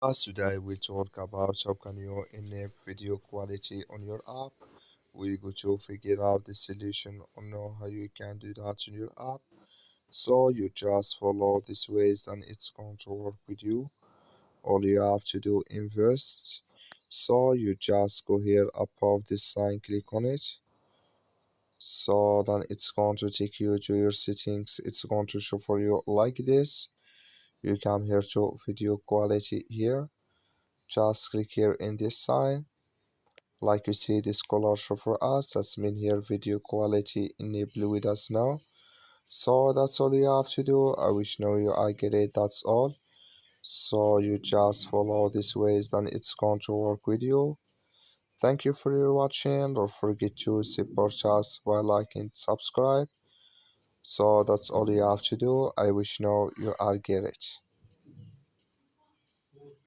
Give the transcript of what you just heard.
Today we talk about how can you enable video quality on your app. We're going to figure out the solution on how you can do that in your app. So you just follow these ways and it's going to work with you. All you have to do inverse. So you just go here above this sign, click on it. So then it's going to take you to your settings. It's going to show for you like this. You come here to video quality here. Just click here in this sign. Like you see this color show for us, that's mean here video quality enable with us now. So that's all you have to do. I wish now you I get it, that's all. So you just follow these ways, then it's going to work with you. Thank you for your watching. Don't forget to support us by liking, subscribe. So that's all you have to do. I wish now you all get it.